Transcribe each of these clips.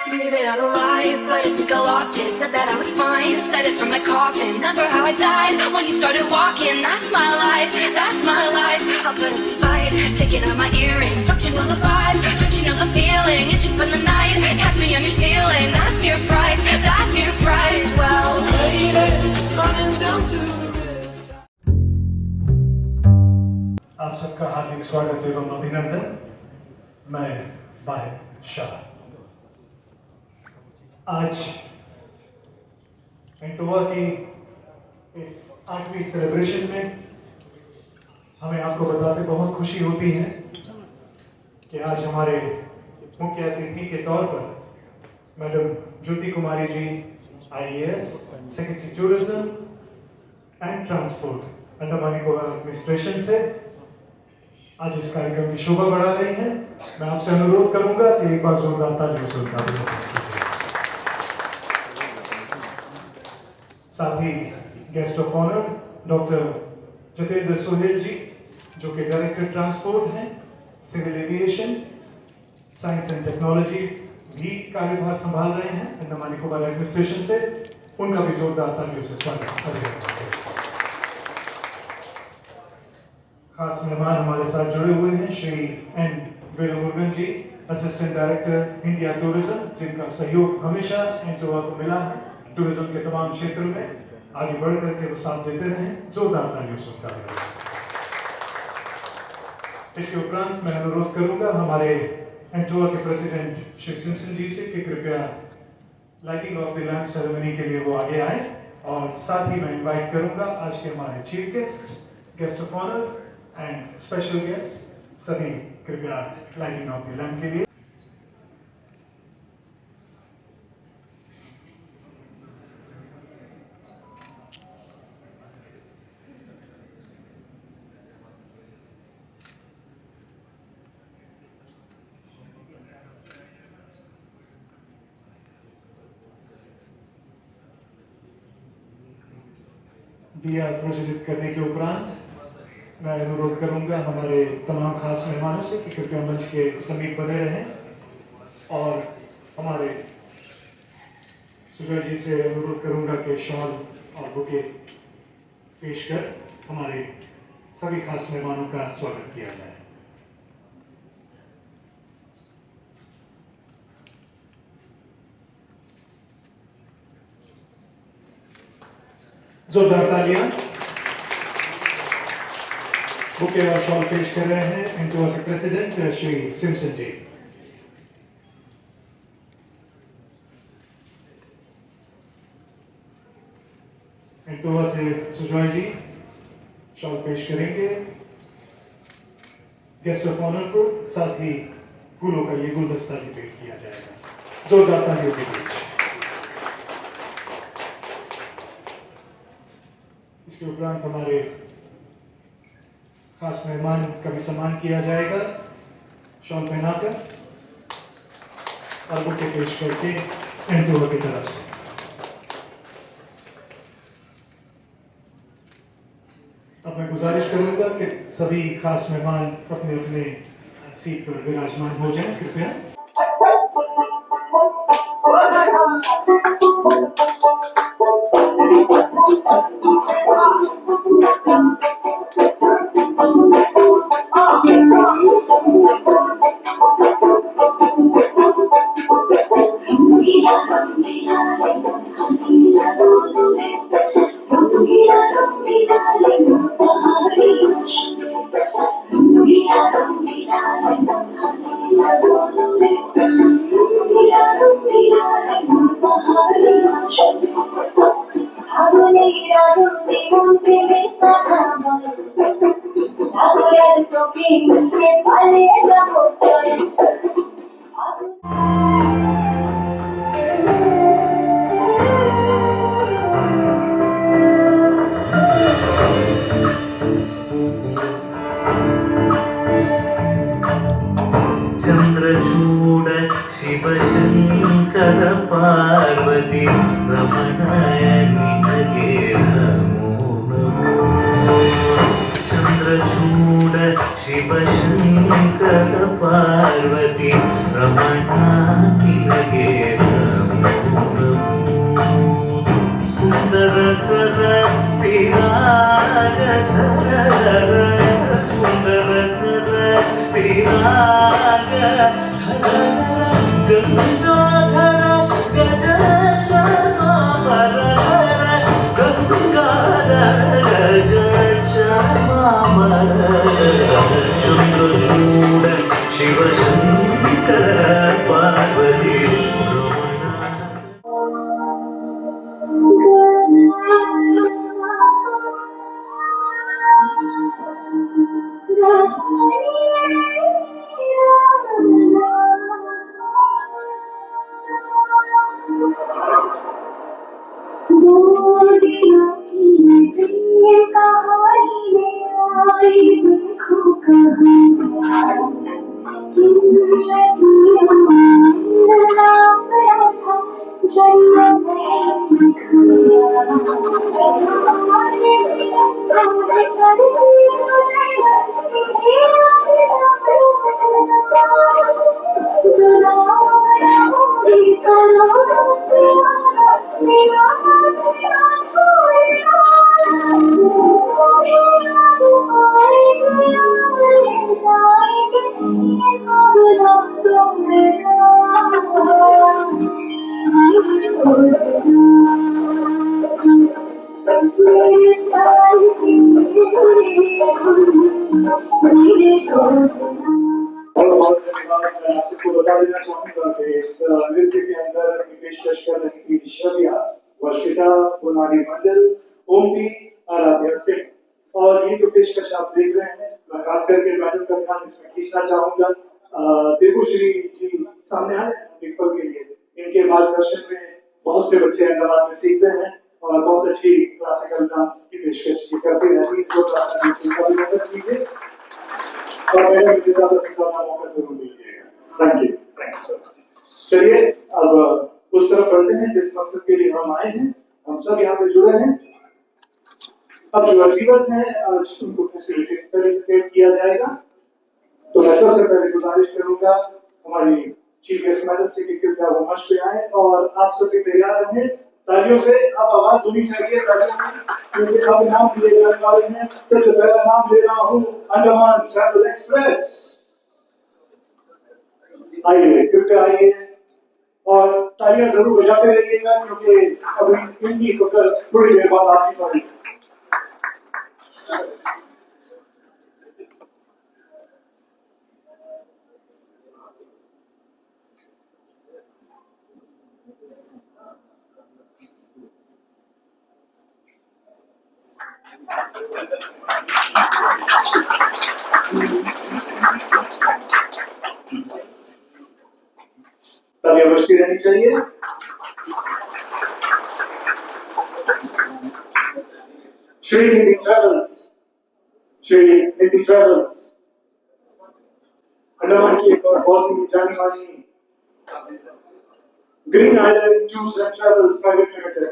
Made it out alive, but I think I lost it. Said that I was fine, said it from the coffin. Remember how I died when you started walking. That's my life, that's my life. I'll put up a fight, taking out my earrings. Don't you know the vibe? Don't you know the feeling? It's just been the night, catch me on your ceiling. That's your price, that's your price. Well, lady, running down to आप सबका हार्दिक स्वागत एवं अभिनंदन। मैं वाहिद शाह। आज इंटोवा की इस 8वीं सेलिब्रेशन में हमें आपको बताते बहुत खुशी होती है कि आज हमारे मुख्य अतिथि के तौर पर madam Jyoti Kumari ji IAS, secretary tourism and transport Andaman Nicobar administration से आज इस कार्यक्रम की शोभा बढ़ा रही हैं। मैं आपसे अनुरोध करूंगा कि एक बार जोरदार तालियों से उनका अभिनंदन। साथ ही guest of honour doctor Jitendra Sohel ji, जो कि डायरेक्टर ट्रांसपोर्ट हैं, civil aviation, science and technology भी कार्यभार संभाल रहे हैं अंडमान निकोबार एडमिनिस्ट्रेशन से, उनका भी जोरदार तालियों से स्वागत। खास मेहमान हमारे साथ जुड़े हुए हैं श्री N वेलमुरुगन जी, असिस्टेंट डायरेक्टर इंडिया टूरिज्म, जिनका सहयोग हमेशा इंटोवा को मिला है टूरिज्म के तमाम क्षेत्रों में। आगे बढ़ करके वो साथ देते रहे, जोरदार तालियों से उनका धन्यवाद। इसके उपरांत मैं अनुरोध करूंगा हमारे इंटोवा के प्रेसिडेंट श्री सिम्पसन जी से कि कृपया lighting of the lamp ceremony के लिए वो आगे आए, और साथ ही मैं इनवाइट करूंगा आज के हमारे chief guest, guest of honour and special guest, सभी कृपया लाइटिंग ऑफ द लैम्प के लिए। दिया प्रज्वलित करने के उपरांत मैं अनुरोध करूंगा हमारे तमाम खास मेहमानों से कि कृपया मंच के समीप बने रहें, और हमारे सुगर जी से अनुरोध करूंगा कि शॉल और बुके पेश कर हमारे सभी खास मेहमानों का स्वागत किया जाए। जोरदार तालियां। बुके और शॉल पेश कर रहे हैं इंटोवा के प्रेसिडेंट श्री सिम्पसन जी। इंटोवा से सुजॉय जी शॉल पेश करेंगे गेस्ट ऑफ ऑनर को, साथ ही फूलों का ये गुलदस्ता भी पेश किया जाएगा। जोरदार तालियों के बीच इसके उपरांत हमारे खास मेहमान का भी सम्मान किया जाएगा शॉल पहनाकर और बुके पेश करके इंटोवा की तरफ से। अब मैं गुजारिश करूंगा कि सभी खास मेहमान अपने अपने सीट पर विराजमान हो जाएं, कृपया। चंद्रचूड शिव शंकर पार्वती रमणाय निनगे नमो नमो। चंद्रचूड शिव शंकर पार्वती रमणाय निनगे बहुत धन्यवाद। मैं आपको बता देना चाहूंगा कि इस नृत्य के अंदर अपनी पेशकश कर रही थी शबिया, वर्षिता, पुनारी मंडल, ओमती, आराध्या सिंह। और ये जो पेशकश आप देख रहे हैं, मैं खास करके मैडम का ध्यान इसमें खींचना चाहूंगा। देवश्री जी सामने आए एक पल के लिए। इनके मार्गदर्शन में बहुत से बच्चे अंडमान में सीखते हैं और बहुत अच्छी क्लासिकल डांस की पेशकश करते रहती है। और मैंने मुझे ज्यादा से ज्यादा मौका जरूर दीजिएगा। Thank you so much. चलिए अब उस तरफ बढ़ते हैं जिस मकसद के लिए हम आए हैं। हम सब यहाँ पे जुड़े हैं। अब जो अचीवर्स हैं आज उनको फैसिलिटेट किया जाएगा। तो मैं सबसे पहले गुजारिश करूंगा हमारी चीफ गेस्ट मैडम से कि कृपया वो मंच पे आए और आप सभी तैयार रहें। तालियों से अब आवाज होनी चाहिए क्योंकि अब नाम दिए जाने वाले हैं। सबसे पहला नाम दे रहा हूँ अंडमान ट्रैवल एक्सप्रेस। आइए कृपया आइए और तालियां जरूर बजाते रहिएगा क्योंकि अभी इनकी थोड़ी देर बाद आनी पड़ेगी। तालियां बजती रहनी चाहिए। श्री निधि ट्रेवल्स अंडमान की एक और बहुत ही जानी मानी green island tours and travels private limited.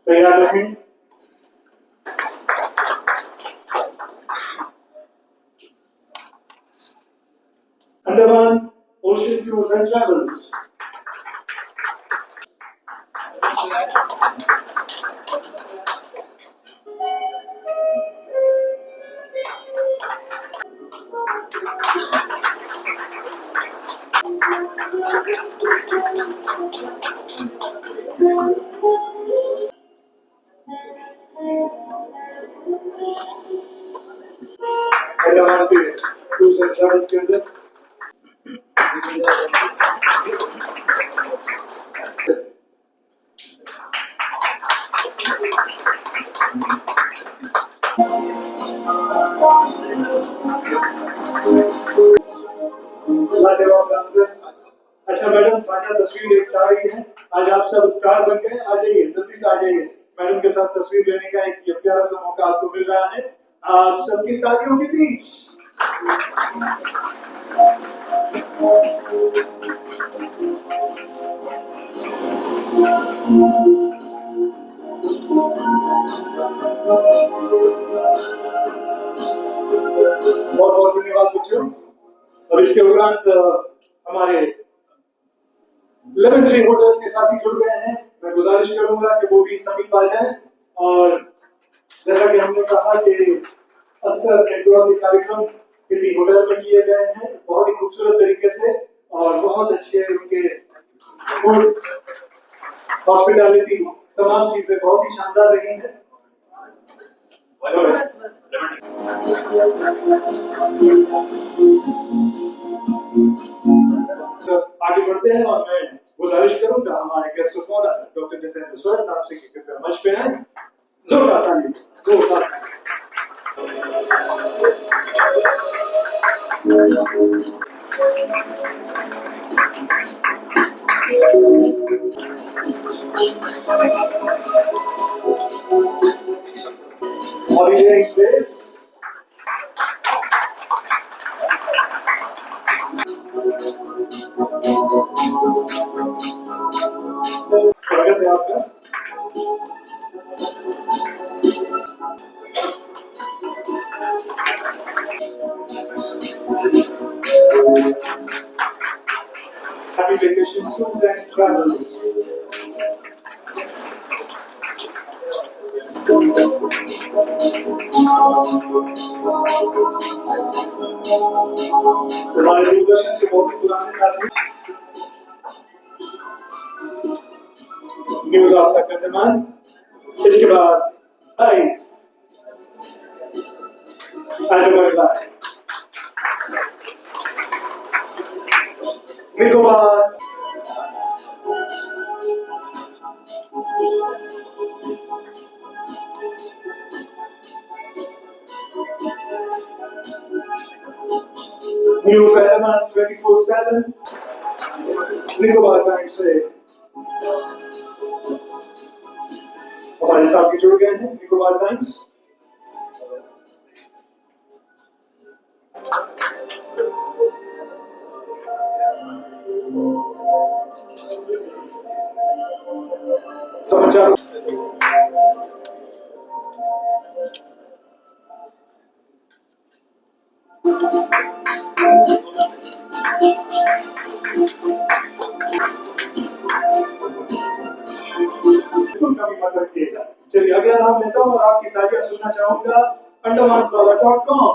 तैयार रहें। Andaman ocean tours and travels. Andaman के टूर्स एंड ट्रेवल्स के अंदर लाजवाब डांसर्स। अच्छा मैडम साझा तस्वीर एक चाह रही है। आज आप सब स्टार बन गए। आ जाइए जल्दी से आ जाइए। मैडम के साथ तस्वीर लेने का एक प्यारा सा मौका आपको मिल रहा है आप सबकी तालियों के बीच। बहुत बहुत धन्यवाद बच्चों। और इसके उपरांत हमारे लेमन ट्री होटल्स के साथी जुड़ गए हैं। मैं गुजारिश करूंगा कि वो भी समीप आ जाए। और जैसा कि हमने कहा कि अक्सर नेटवर्क के कार्यक्रम किसी होटल में किए गए हैं बहुत ही खूबसूरत तरीके से और बहुत अच्छे उनके फूड हॉस्पिटैलिटी तमाम चीजें बहुत ही शानदार रही हैं। आगे बढ़ते हैं और मैं गुजारिश करूंगा हमारे guest of honour doctor Jitendra Soren साहब से कि कृपया मंच पे आए। जोरदार ताली। taking place. स्वागत है आपका। Happy vacation tours and travels. हमारे दूरदर्शन के बहुत ही पुराने साथी न्यूज ऑफ द कंडमान, इसके बाद live live Nicobar news element 24/7 Nicobar times से हमारे साथी जुड़ गए हैं। निकोबार टाइम्स समाचार कभी मत रखिएगा। चलिए अगला नाम लेता हूँ और आपकी तालियां सुनना चाहूंगा। अंडमान.com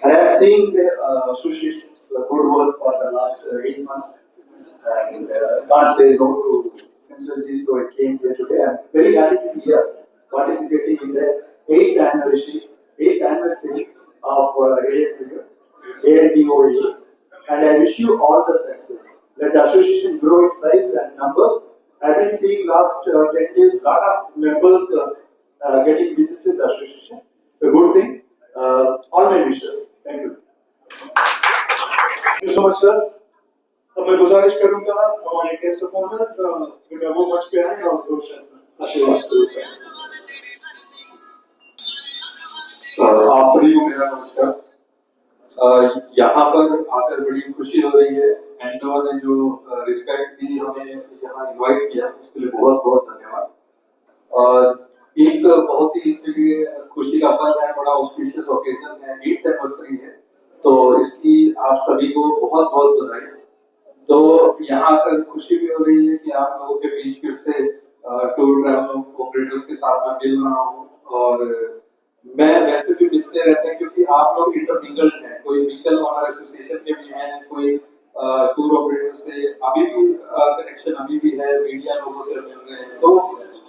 I have seen the association's good work for the last 8 months, and can't say no to Simpsonji, so I came here today. I'm very happy to be here, participating in the 8th anniversary of ANPOA, and I wish you all the success. Let the association grow in size and numbers. I've been seeing last 10 days lot of members getting registered in the association. A good thing. All my wishes. Thank you. Thank you so much, sir. अब मैं गुजारिश करूंगा हमारे guest of honour कृपया वो मंच पे आए और दो शब्द आशीर्वाद दें। आप सभी को मेरा नमस्कार। यहाँ पर आकर बड़ी खुशी हो रही है। एंटोन ने जो रिस्पेक्ट दी, हमें यहाँ इनवाइट किया, उसके लिए बहुत बहुत धन्यवाद। एक बहुत ही इनके लिए खुशी का पल है, बड़ा ऑस्पिशियस ओकेजन है, 8th एनिवर्सरी है, तो इसकी आप सभी को बहुत बहुत बधाई। तो यहाँ आकर खुशी भी हो रही है कि आप लोगों के बीच फिर से टूर ट्रैवल ऑपरेटर्स के साथ में मिल रहा हूँ, और मैं वैसे भी मिलते रहते हैं क्योंकि आप लोग इंटरमिंगल्ड हैं। कोई व्हीकल ओनर एसोसिएशन के भी हैं, कोई टूर ऑपरेटर से अभी भी कनेक्शन अभी भी है, मीडिया लोगों से मिल रहे हैं, तो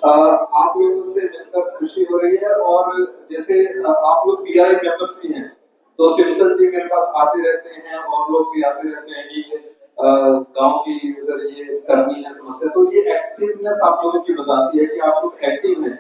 आप लोगों से मिलकर खुशी हो रही है। और जैसे आप लोग पीआई मेंबर्स भी हैं, तो सिमसन जी मेरे पास आते रहते हैं और लोग भी आते रहते हैं कि गांव की जरिए करनी है समस्या, तो ये एक्टिवनेस आप लोगों की बताती है कि आप लोग एक्टिव हैं।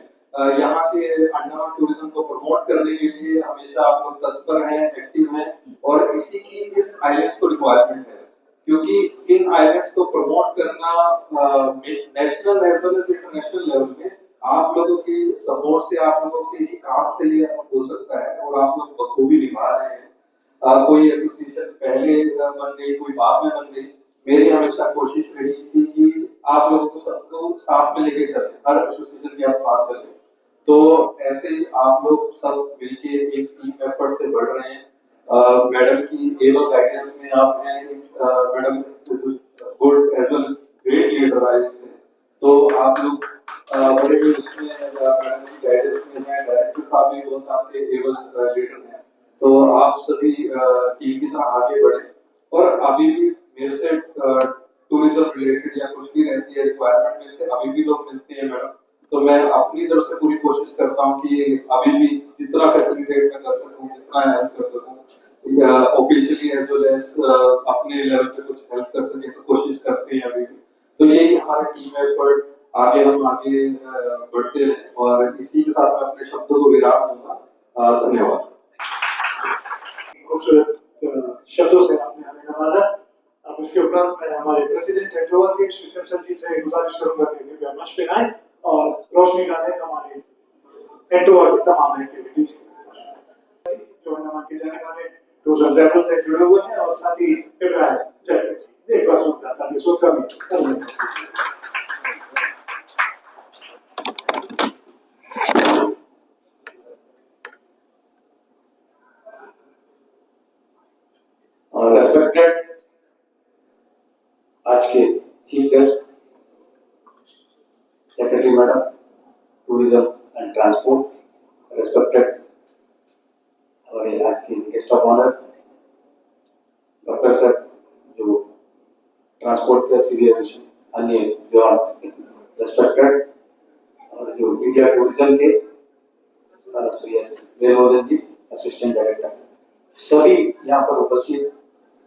यहाँ के अंडमान टूरिज्म को प्रमोट करने के लिए हमेशा आप लोग तत्पर हैं, एक्टिव हैं, और इसी की इस आइलैंड्स को रिक्वायरमेंट है, क्योंकि इन आइलैंड्स को प्रमोट करना national as well as international level में आप लोगों की सपोर्ट से, आप लोगों के ही काम से ये हो सकता है, और आप लोग बखूबी निभा रहे हैं। कोई एसोसिएशन पहले बन गई, कोई बाद में बन गई, मेरी हमेशा कोशिश रही थी कि आप लोगों को सबको साथ में लेके चले, हर एसोसिएशन के आप साथ चले। तो ऐसे ही आप लोग सब मिलके एक टीम एफर्ट से बढ़ रहे हैं। मैडम की एवल गाइडेंस में आप हैं, madam good as well great leader आए से, तो आप लोग बड़े भी उसमें मैडम की गाइडेंस में हैं, डायरेक्टर साहब भी बहुत आपके एवल लीडर हैं, तो आप सभी टीम की तरह आगे बढ़े। और अभी भी मेरे से टूरिज्म रिलेटेड या कुछ भी रहती है रिक्वायरमेंट में से अभी भी लोग मिलते हैं मैडम, तो मैं अपनी तरफ से पूरी कोशिश करता हूँ कि अभी भी जितना फैसिलिटेट मैं कर सकूँ, जितना हेल्प कर सकूँ, ऑफिशियली एज वेल एज अपने लेवल पे कुछ हेल्प कर सके तो कोशिश करते हैं अभी भी। तो यही हमारा टीम एफर्ट, आगे हम आगे बढ़ते हैं, और इसी के साथ मैं अपने शब्दों को विराम दूंगा धन्यवाद। खूबसूरत शब्दों से आपने हमें नवाजा। अब उसके उपरांत मैं हमारे प्रेसिडेंट एंटोवा के श्री सिमसल जी से गुजारिश करूंगा कि कृपया मंच पे आए और रोशनी डालें हमारे एंटोवा की तमाम एक्टिविटीज जो अंडमान के जाने वाले टूर्स एंड ट्रैवल्स से जुड़े हुए हैं और साथ ही इब्राहिम जयदेव जी एक बार सुनता ताकि उसका भी रेस्पेक्टेड आज के chief guest secretary madam tourism and transport, respected हमारे आज के guest of honour doctor sir जो ट्रांसपोर्ट के सीधी एविएशन, अन्य जवान, रेस्पेक्टेड और जो इंडिया टूरिज्म के श्री वेलवर्धन जी असिस्टेंट डायरेक्टर, सभी यहाँ पर उपस्थित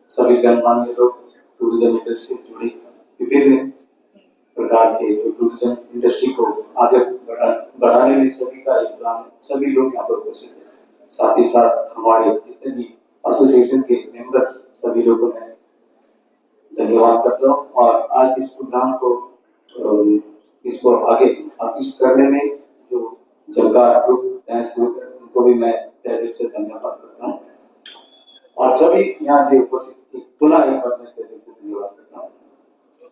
सभी गणमान्य लोग, टूरिज्म इंडस्ट्री से जुड़ी विभिन्न प्रकार के जो टूरिज्म इंडस्ट्री को आगे बढ़ाने में सभी का योगदान है, सभी लोग यहाँ पर उपस्थित हैं। साथ ही साथ हमारे जितने भी एसोसिएशन के मेंबर्स सभी लोगों में धन्यवाद करता हूँ और आज इस प्रोग्राम को इसको आगे करने में जो जलकार ग्रुप, डांस ग्रुप है उनको भी मैं तहे दिल से धन्यवाद करता हूँ और सभी यहाँ के उपस्थित पुनः एक बार मैं तहे दिल से धन्यवाद करता हूँ।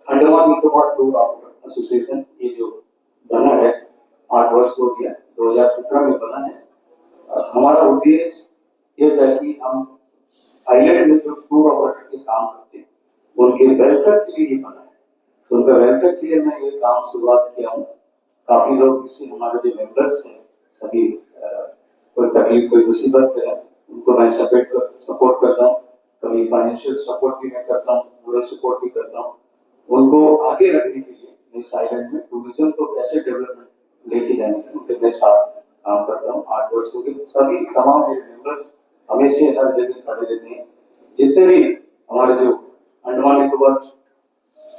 Andaman Nicobar tour operator association ये जो बना है 8 वर्ष हो गया, 2017 में बना है। हमारा उद्देश्य ये था कि हम आइलैंड में जो टूर ऑपरेटर के काम करते हैं उनके वेलफेयर के लिए ये बना है, तो उनका वेलफेयर के लिए मैं ये काम शुरुआत किया हूँ। काफी लोग इससे हमारे जो मेंबर्स हैं सभी कोई तकलीफ कोई मुसीबत है उनको मैं सपोर्ट करता हूँ, कभी फाइनेंशियल सपोर्ट भी मैं करता हूँ, मोरल सपोर्ट भी करता हूँ। उनको आगे रखने के लिए इस आइलैंड में टूरिज्म को कैसे डेवलपमेंट लेके जाने के उनके मैं साथ काम करता हूँ। 8 वर्ष हो गए, सभी तमाम मेरे मेंबर्स हमेशा हर जगह खड़े रहते हैं। जितने भी हमारे जो अंडमान निकोबार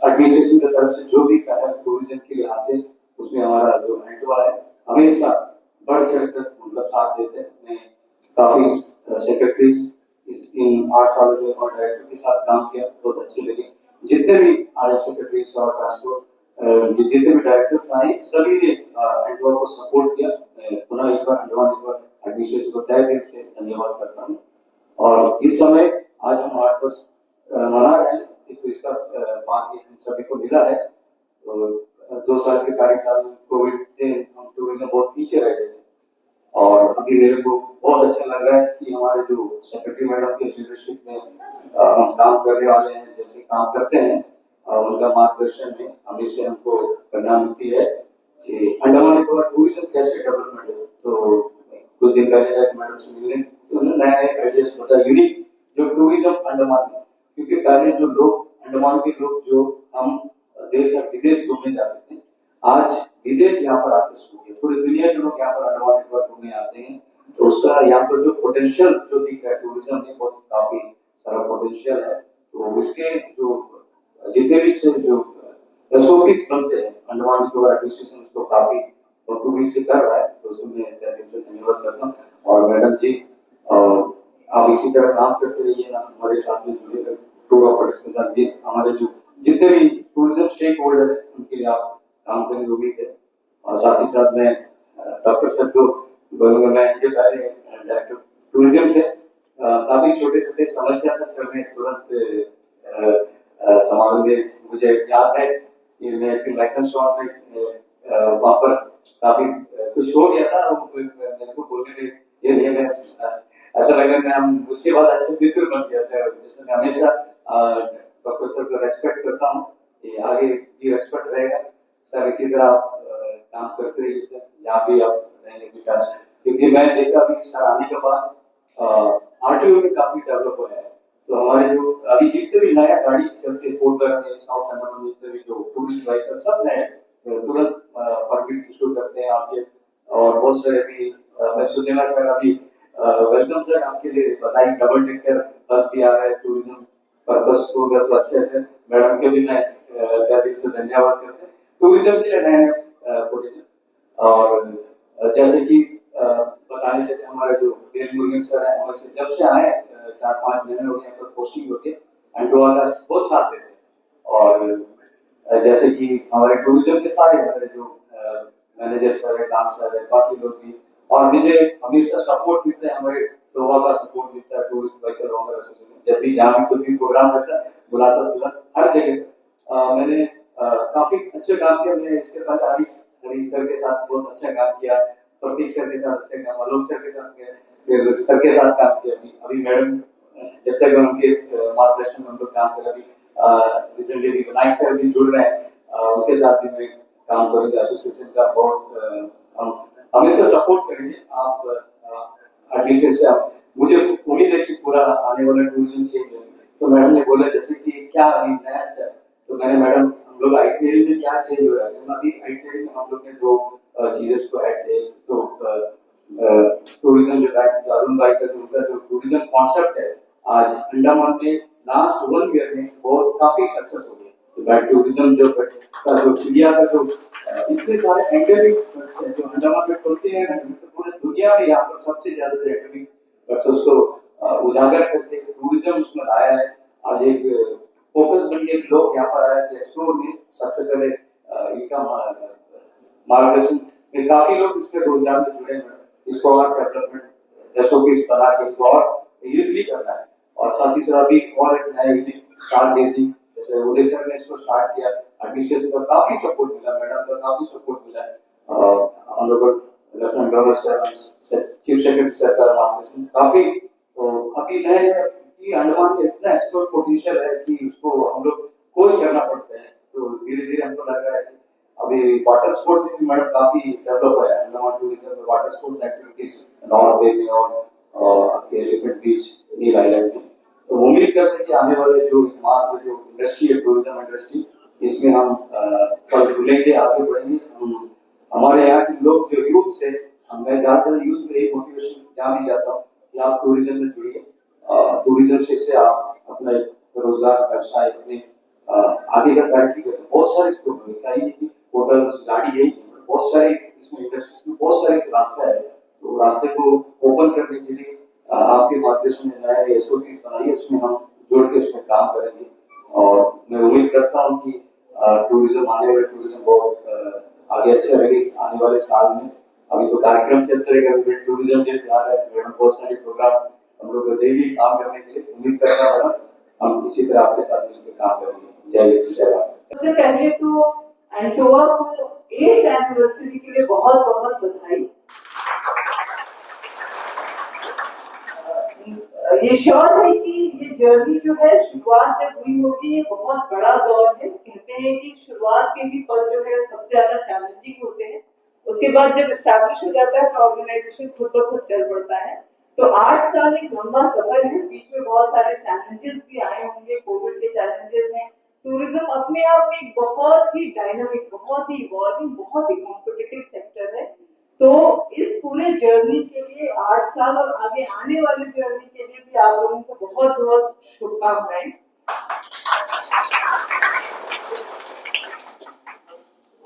एडमिनिस्ट्रेशन की तरफ से जो भी टूरिज्म के लिए आते हैं उसमें हमारा जो एंटोवा है हमेशा बढ़ चढ़कर उनका साथ देते हैं। मैं काफी सेक्रेटरीज इन 8 सालों में और डायरेक्टर के साथ काम किया, बहुत अच्छे लगे। जितने भी आज सेक्रेटरीज और ट्रांसपोर्ट जितने भी डायरेक्टर्स आए सभी ने एंटोवा को सपोर्ट किया। पुनः एक बार अंडमान निकोबार एडमिनिस्ट्रेशन को तहे दिल से धन्यवाद करता हूँ। और इस समय आज हम 8 वर्ष मना रहे हैं, तो इसका बाद हम सभी को मिला है। तो 2 साल के कार्यकाल में कोविड से हम टूरिज्म बहुत पीछे रह गए थे और अभी मेरे को बहुत अच्छा लग रहा है कि हमारे जो सेक्रेटरी मैडम के लीडरशिप में हम काम करने वाले हैं, जैसे काम करते हैं उनका मार्गदर्शन में हमेशा हमको करना मिलती है कि अंडमान निकोबार टूरिज्म कैसे डेवलपमेंट है। तो कुछ दिन पहले जाकर मैडम से मिलने तो उन्होंने नए नए आइडियाज बताया यूनिक जो टूरिज्म अंडमान में, क्योंकि पहले जो लोग अंडमान के लोग जो हम देश या विदेश घूमने जाते थे, आज विदेश यहाँ पर आते हैं, पूरी दुनिया के लोग यहाँ पर अंडमान निकोबार घूमने आते हैं। तो उसका यहाँ पर जो पोटेंशियल जो दिख रहा है टूरिज्म में बहुत काफी सारा पोटेंशियल है। तो उसके जो जितने भी से जो एसओपीज बनते हैं अंडमान निकोबार एडमिनिस्ट्रेशन उसको काफी बखूबी से कर रहा है, तो उसको मैं तहे दिल से धन्यवाद करता हूँ। और मैडम जी आप इसी तरह काम करते रहिए ना, हमारे साथ में जुड़े टूर ऑपरेटर्स के साथ भी हमारे जो जितने भी टूरिज्म स्टेक होल्डर है उनके लिए आप काम करने उम्मीद है। और साथ ही साथ मैं डॉक्टर सर को बोलूंगा, मैं इनके पहले डायरेक्टर टूरिज्म थे, काफी छोटे छोटे समस्या था सर ने तुरंत समाधान में, मुझे याद है कि मैं मैकन शॉप में वहाँ पर काफी कुछ हो गया था, मेरे को बोलने में ये नहीं, मैं ऐसा लगा मैं हम उसके बाद अच्छे मित्र बन गया सर, जैसे मैं हमेशा डॉक्टर सर को रेस्पेक्ट करता हूँ, ये आगे भी रेस्पेक्ट रहेगा सर। इसी तरह आप काम करते रहिए सर जहाँ भी आप रहेंगे विकास, क्योंकि मैं देखा अभी सर आने के बाद आरटीओ में काफी डेवलप हो रहा है। तो हमारे जो अभी जितने भी नया गाड़ी चलते हैं पोर्ट में साउथ अंडमान में जितने भी जो टूरिस्ट व्हीकल सब नए तुरंत परमिट इशू करते हैं आपके, और बहुत सारे भी मैं सुनने में सर अभी वेलकम सर आपके लिए बताइए डबल डेकर बस भी आ रहा है टूरिज्म पर्पस होगा तो अच्छे से मैडम के भी मैं दिल से धन्यवाद करते हैं टूरिज्म के लिए नए नए और जैसे कि बताने मैनेजर है हमारे जो डेल मुर्गन सर है, हमारे जब से आए 4-5 महीने हो गए यहाँ पर पोस्टिंग होके एंटोआ का बहुत साथ देते हैं। और जैसे कि हमारे टूरिज्म के सारे हमारे जो मैनेजर सर है, डांस सर है, बाकी लोग भी, और मुझे हमेशा सपोर्ट मिलता है, हमारे टोवा का सपोर्ट मिलता है, टूरिस्ट व्हीकल ओनर एसोसिएशन जब भी जहाँ भी कोई भी प्रोग्राम रहता है बुलाता तुरंत हर जगह। मैंने काफी अच्छे काम किया। मैंने इसके पहले हरीश सर के साथ बहुत अच्छा काम किया, प्रतीक सर के साथ अच्छा काम, आलोक सर के साथ फिर सर के साथ काम किया। अभी मैडम जब तक उनके मार्गदर्शन में हम लोग काम कर, अभी रिसेंटली विनायक सर भी जुड़ रहे हैं, उनके साथ भी मैं काम करेंगे एसोसिएशन का। बहुत हम हमेशा सपोर्ट करेंगे आप एडमिशन से। मुझे उम्मीद है कि पूरा आने वाला टूरिज्म चेंज होगा। तो मैडम ने बोला जैसे कि क्या अभी नया अच्छा है, तो मैंने मैडम हम लोग आईटीआई में क्या चेंज हो रहा है, अभी आईटीआई में हम लोग ने दो चीजें को ऐड किए। तो टूरिज्म जो अरुण भाई का जो उनका जो टूरिज्म कॉन्सेप्ट है, आज अंडमान में लास्ट 1 ईयर में बहुत काफी सक्सेस हो गया। तो बैक टूरिज्म जो इंडिया का जो इतने सारे एंडेमिक जो अंडमान में खुलते हैं, पूरे दुनिया में यहाँ पर सबसे ज्यादा जो एंडेमिक वर्सेस को उजागर करके टूरिज्म उसमें आया है। आज एक फोकस बन के लोग यहाँ पर आए कि एक्सप्लोर में सबसे पहले इनका मार्गदर्शन में काफी लोग इसमें रोजगार में जुड़े हैं। इसको और डेवलपमेंट एसओपीज बना के इनको और इजीली करना है। और साथ ही साथ अभी और एक नया स्टार्ट देसी जैसे उदय सर ने इसको स्टार्ट किया, एडमिनिस्ट्रेशन का काफी सपोर्ट मिला, मैडम का काफी सपोर्ट मिला है। हम लोग lieutenant governor sir, chief secretary sir का मार्गदर्शन काफी। तो अभी नए अंडमान में इतना एक्सप्लोर पोटेंशियल है कि उसको हम लोग खोज करना पड़ता है। तो धीरे धीरे हमको लग रहा है कि अभी वाटर स्पोर्ट्स में भी मैडम काफी डेवलप है। अंडमान टूरिज्म में वाटर स्पोर्ट्स एक्टिविटीज नॉर्थ बे में और एलिफेंट बीच, नील आइलैंड में। तो उम्मीद करते हैं कि आने वाले जो एकमात्र जो इंडस्ट्री है टूरिज्म इंडस्ट्री, इसमें हम फल फूलेंगे, आगे बढ़ेंगे। हमारे यहाँ के लोग जो यूथ से, मैं ज्यादातर यूथ में यही मोटिवेशन जहाँ भी जाता हूँ कि आप टूरिज्म में जुड़िए। टूरिज्म से आप अपना रोजगार व्यवसाय अपने आगे का तरक्की कर सकते। बहुत सारे स्कोप है, क्या ही कि होटल्स, गाड़ी, यही बहुत सारे इसमें इंडस्ट्रीज में बहुत सारे रास्ते है। तो रास्ते को ओपन करने के लिए आपके मार्गदर्शन में नए एसओपीज बनाइए, उसमें हम जोड़ के उसमें काम करेंगे। और मैं उम्मीद करता हूँ कि टूरिज्म आने वाले टूरिज्म बहुत आगे अच्छे रहेंगे इस आने वाले साल में। अभी तो कार्यक्रम चलते रहेगा, टूरिज्म डे आ रहा है, बहुत सारे प्रोग्राम हम लोग डेली काम करने के लिए उम्मीद करता हूँ हम इसी तरह आपके साथ मिलकर काम करेंगे। जय हिंद, जय भारत। सबसे पहले तो एंटोआ को 8th एनिवर्सरी के लिए बहुत बहुत बधाई। ये श्योर है कि ये जर्नी जो है शुरुआत जब हुई होगी, ये बहुत बड़ा दौर है। कहते हैं कि शुरुआत के भी पल जो है सबसे ज्यादा चैलेंजिंग होते हैं, उसके बाद जब एस्टैब्लिश हो जाता है तो ऑर्गेनाइजेशन खुद ब खुद चल पड़ता है। तो 8 साल एक लंबा सफर है, बीच में बहुत सारे चैलेंजेस भी आए होंगे, कोविड के चैलेंजेस हैं। टूरिज्म अपने आप में एक बहुत ही डायनामिक, बहुत ही इवॉल्विंग, बहुत ही कॉम्पिटिटिव सेक्टर है। तो इस पूरे जर्नी के लिए 8 साल और आगे आने वाले जर्नी के लिए भी आप लोगों को बहुत बहुत शुभकामनाएं।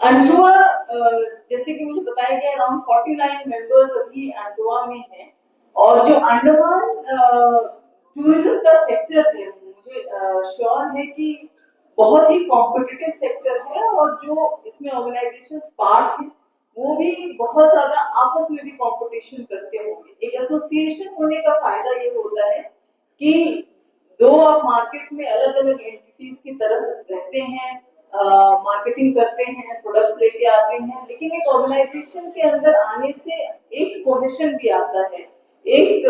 एंटोआ, जैसे कि मुझे बताया गया, अराउंड 49 मेंबर्स अभी एंटोआ में हैं। और जो अंडमान टूरिज्म का सेक्टर है, मुझे श्योर है कि बहुत ही कॉम्पिटिटिव सेक्टर है। और जो इसमें ऑर्गेनाइजेशंस पार्ट हैं वो भी बहुत ज्यादा आपस में भी कंपटीशन करते होंगे। एक एसोसिएशन होने का फायदा ये होता है कि दो आप मार्केट में अलग अलग एंटिटीज की तरह रहते हैं, मार्केटिंग करते हैं, प्रोडक्ट्स लेके आते हैं, लेकिन एक ऑर्गेनाइजेशन के अंदर आने से एक कोहेशन भी आता है, एक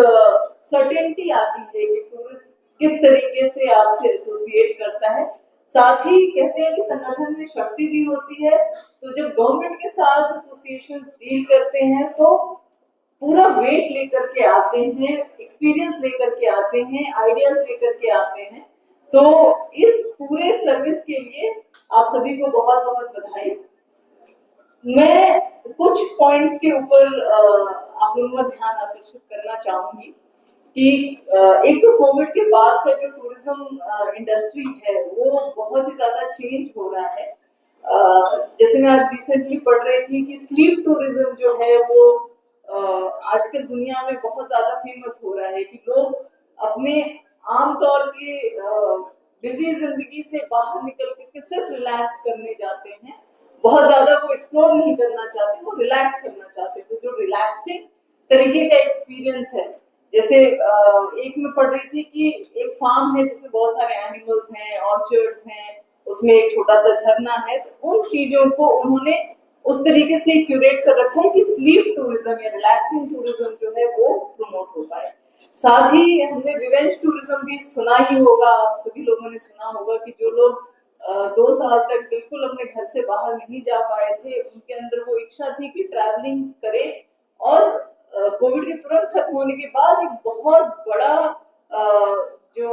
सर्टेनिटी आती है कि टूरिस्ट किस तरीके से आपसे एसोसिएट करता है। साथ ही कहते हैं कि संगठन में शक्ति भी होती है। तो जब गवर्नमेंट के साथ एसोसिएशंस डील करते हैं तो पूरा वेट लेकर के आते हैं, एक्सपीरियंस लेकर के आते हैं, आइडियाज लेकर के आते हैं। तो इस पूरे सर्विस के लिए आप सभी को बहुत बहुत बधाई। मैं कुछ पॉइंट्स के ऊपर आप लोगों का ध्यान आकर्षित करना चाहूंगी कि एक तो कोविड के बाद का जो टूरिज्म इंडस्ट्री है वो बहुत ही ज्यादा चेंज हो रहा है। जैसे मैं आज रिसेंटली पढ़ रही थी कि स्लीप टूरिज्म जो है वो आजकल दुनिया में बहुत ज्यादा फेमस हो रहा है कि लोग अपने आमतौर के बिजी जिंदगी से बाहर निकल के सिर्फ रिलैक्स करने जाते हैं, बहुत ज्यादा वो एक्सप्लोर नहीं करना चाहते, वो रिलैक्स करना चाहते हैं। तो जो रिलैक्सिंग तरीके का एक्सपीरियंस है, जैसे एक में पढ़ रही थी कि एक फार्म है जिसमें बहुत सारे एनिमल्स हैं, ऑर्चर्ड्स हैं, उसमें एक छोटा सा झरना है, तो उन चीजों को उन्होंने उस तरीके से क्यूरेट कर रखा है कि स्लीप टूरिज्म या रिलैक्सिंग टूरिज्म जो है वो प्रमोट हो पाए। साथ ही हमने रिवेंज टूरिज्म भी सुना ही होगा, आप सभी लोगों ने सुना होगा कि जो लोग 2 साल तक बिल्कुल अपने घर से बाहर नहीं जा पाए थे, उनके अंदर वो इच्छा थी कि ट्रैवलिंग करें, और कोविड के तुरंत खत्म होने के बाद एक बहुत बड़ा जो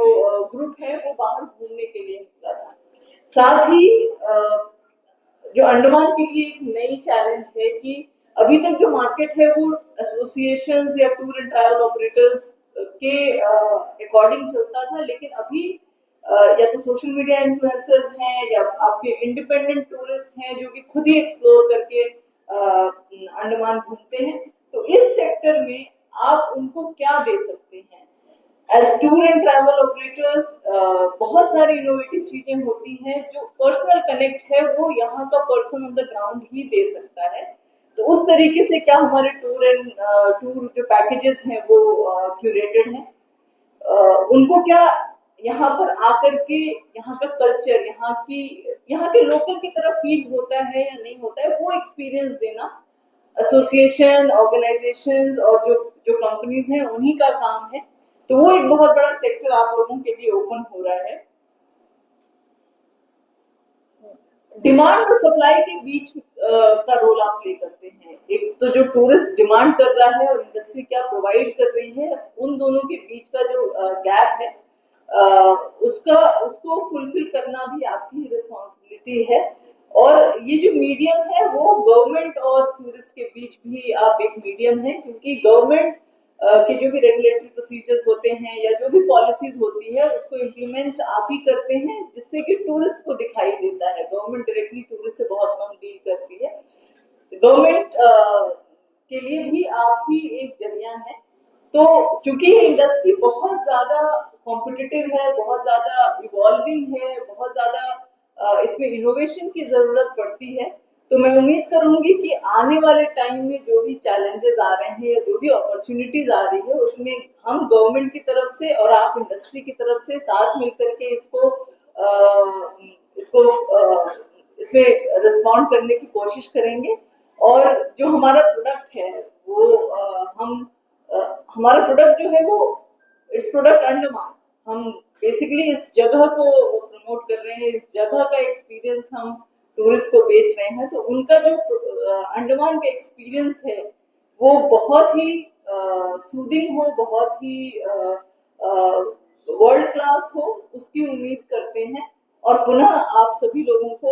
ग्रुप है वो बाहर घूमने के लिए निकला था। साथ ही जो अंडमान के लिए एक नई चैलेंज है कि अभी तक जो मार्केट है वो एसोसिएशंस या टूर एंड ट्रैवल ऑपरेटर्स के अकॉर्डिंग चलता था, लेकिन अभी या तो सोशल मीडिया इन्फ्लुएंसर्स हैं या आपके इंडिपेंडेंट टूरिस्ट हैं जो कि खुद ही एक्सप्लोर करके अंडमान घूमते हैं। तो इस सेक्टर में आप उनको क्या दे सकते हैं? As tour and travel operators बहुत सारी इनोवेटिव चीजें होती हैं जो पर्सनल कनेक्ट है वो यहाँ का पर्सन ऑन द ग्राउंड ही दे सकता है। तो उस तरीके से क्या हमारे टूर जो पैकेजेस हैं वो क्यूरेटेड हैं, उनको क्या यहाँ पर आकर के यहाँ का कल्चर, यहाँ के लोकल की तरफ फील होता है या नहीं होता है, वो एक्सपीरियंस देना एसोसिएशन, ऑर्गेनाइजेशंस और जो कंपनीज हैं उन्हीं का काम है। तो वो एक बहुत बड़ा सेक्टर आप लोगों के लिए ओपन हो रहा है। डिमांड और सप्लाई के बीच का रोल आप प्ले करते हैं। एक तो जो टूरिस्ट डिमांड कर रहा है और इंडस्ट्री क्या प्रोवाइड कर रही है, उन दोनों के बीच का जो गैप है उसको फुलफिल करना भी आपकी रिस्पॉन्सिबिलिटी है। और ये जो मीडियम है वो गवर्नमेंट और टूरिस्ट के बीच भी आप एक मीडियम है, क्योंकि गवर्नमेंट के जो भी रेगुलेटरी प्रोसीजर्स होते हैं या जो भी पॉलिसीज होती है उसको इम्प्लीमेंट आप ही करते हैं, जिससे कि टूरिस्ट को दिखाई देता है। गवर्नमेंट डायरेक्टली टूरिस्ट से बहुत कम डील करती है, गवर्नमेंट के लिए भी आप ही एक जरिया है। तो चूंकि ये इंडस्ट्री बहुत ज्यादा कॉम्पिटिटिव है, बहुत ज्यादा इवॉल्विंग है, बहुत ज्यादा इसमें इनोवेशन की जरूरत पड़ती है, तो मैं उम्मीद करूंगी कि आने वाले टाइम में जो भी चैलेंजेस आ रहे हैं या जो भी अपॉर्चुनिटीज आ रही है उसमें हम गवर्नमेंट की तरफ से और आप इंडस्ट्री की तरफ से साथ मिलकर के इसमें रिस्पॉन्ड करने की कोशिश करेंगे। और जो हमारा प्रोडक्ट है वो हमारा प्रोडक्ट जो है वो इट्स प्रोडक्ट अंडमान। हम बेसिकली इस जगह को प्रमोट कर रहे हैं, इस जगह का एक्सपीरियंस हम टूरिस्ट को बेच रहे हैं। तो उनका जो अंडमान का एक्सपीरियंस है वो बहुत ही सूदिंग हो, बहुत ही वर्ल्ड क्लास हो, उसकी उम्मीद करते हैं। और पुनः आप सभी लोगों को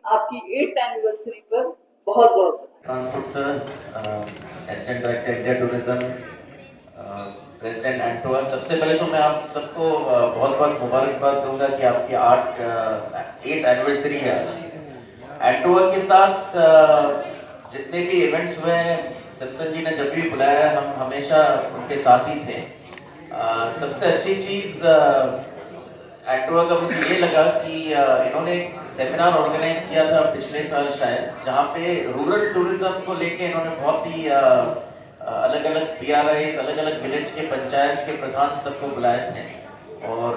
आपकी 8th एनिवर्सरी पर बहुत बहुत transport sir, assistant director India tourism, president एंटोवर, सबसे पहले तो मैं आप सबको बहुत बहुत मुबारकबाद दूंगा कि आपकी 8th एनिवर्सरी है। एंटोवर के साथ जितने भी इवेंट्स हुए हैं, सिम्सन जी ने जब भी बुलाया हम हमेशा उनके साथ ही थे। सबसे अच्छी चीज़ एंटोवर का मुझे ये लगा कि इन्होंने एक सेमिनार ऑर्गेनाइज किया था पिछले साल शायद, जहाँ पे रूरल टूरिज्म को लेके इन्होंने बहुत ही अलग अलग PRIs, अलग अलग विलेज के पंचायत के प्रधान सबको बुलाए थे। और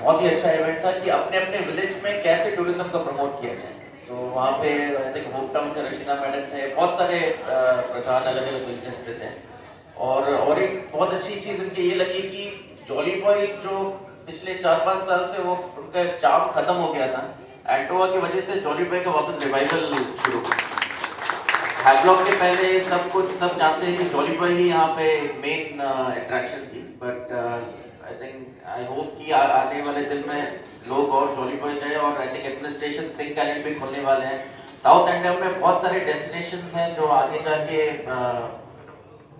बहुत ही अच्छा इवेंट था कि अपने अपने विलेज में कैसे टूरिज्म को प्रमोट किया जाए। तो वहाँ पे आई थिंक होप टाउन से रशीना मैडम थे, बहुत सारे प्रधान अलग अलग विलेजेस से थे। और एक बहुत अच्छी चीज़ इनकी ये लगी कि जॉली बॉय जो पिछले 4-5 साल से वो उनका चार्म खत्म हो गया था, एंटोवा की वजह से जॉली बॉय का वापस रिवाइवल शुरू हुआ। हैवलॉक के पहले सब जानते हैं कि जॉली बॉय ही यहाँ पे मेन अट्रैक्शन थी, बट आई होप कि आने वाले दिन में लोग और जॉली बॉय जाए। और I think administration Cinque island भी खोलने वाले हैं। साउथ इंडिया में बहुत सारे डेस्टिनेशंस हैं जो आगे जाके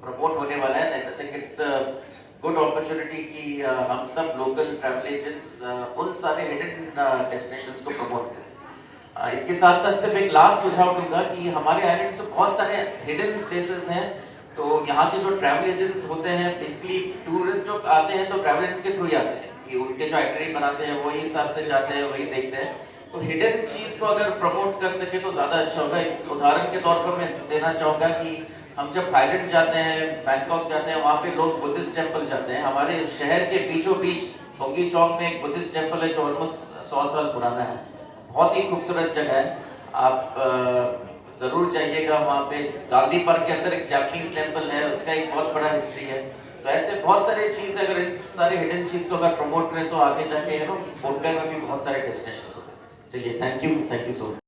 प्रमोट होने वाले हैं। I think it's good opportunity कि हम सब लोकल ट्रैवल एजेंट्स उन सारे हिडन डेस्टिनेशंस को प्रमोट करें। इसके साथ साथ सिर्फ एक लास्ट सुझाव दूंगा कि हमारे आइलैंड्स में बहुत सारे हिडन प्लेसेस हैं तो यहाँ के जो ट्रैवल एजेंट्स होते हैं बेसिकली टूरिस्ट जो आते हैं तो ट्रैवल एजेंट्स के थ्रू ही आते हैं कि उनके जो आइटनरी बनाते हैं वही हिसाब से जाते हैं वही देखते हैं। तो हिडन चीज़ को अगर प्रमोट कर सके तो ज़्यादा अच्छा होगा। एक उदाहरण के तौर पर मैं देना चाहूँगा कि हम जब थाईलैंड जाते हैं, बैंकॉक जाते हैं, वहाँ पे लोग बुद्धिस्ट टेम्पल जाते हैं। हमारे शहर के बीचों बीच बोंगी चौक में एक बुद्धिस्ट टेम्पल है जो ऑलमोस्ट 100 साल पुराना है। बहुत ही खूबसूरत जगह है, आप ज़रूर जाइएगा वहाँ पे। गांधी पार्क के अंदर एक जापानीज टेम्पल है, उसका एक बहुत बड़ा हिस्ट्री है। तो ऐसे बहुत सारे चीज़, अगर इन सारे हिडन चीज़ को अगर प्रमोट करें तो आगे जाके फुटवेयर में भी बहुत सारे डेस्टिनेशन होते हैं। चलिए, थैंक यू सो मच।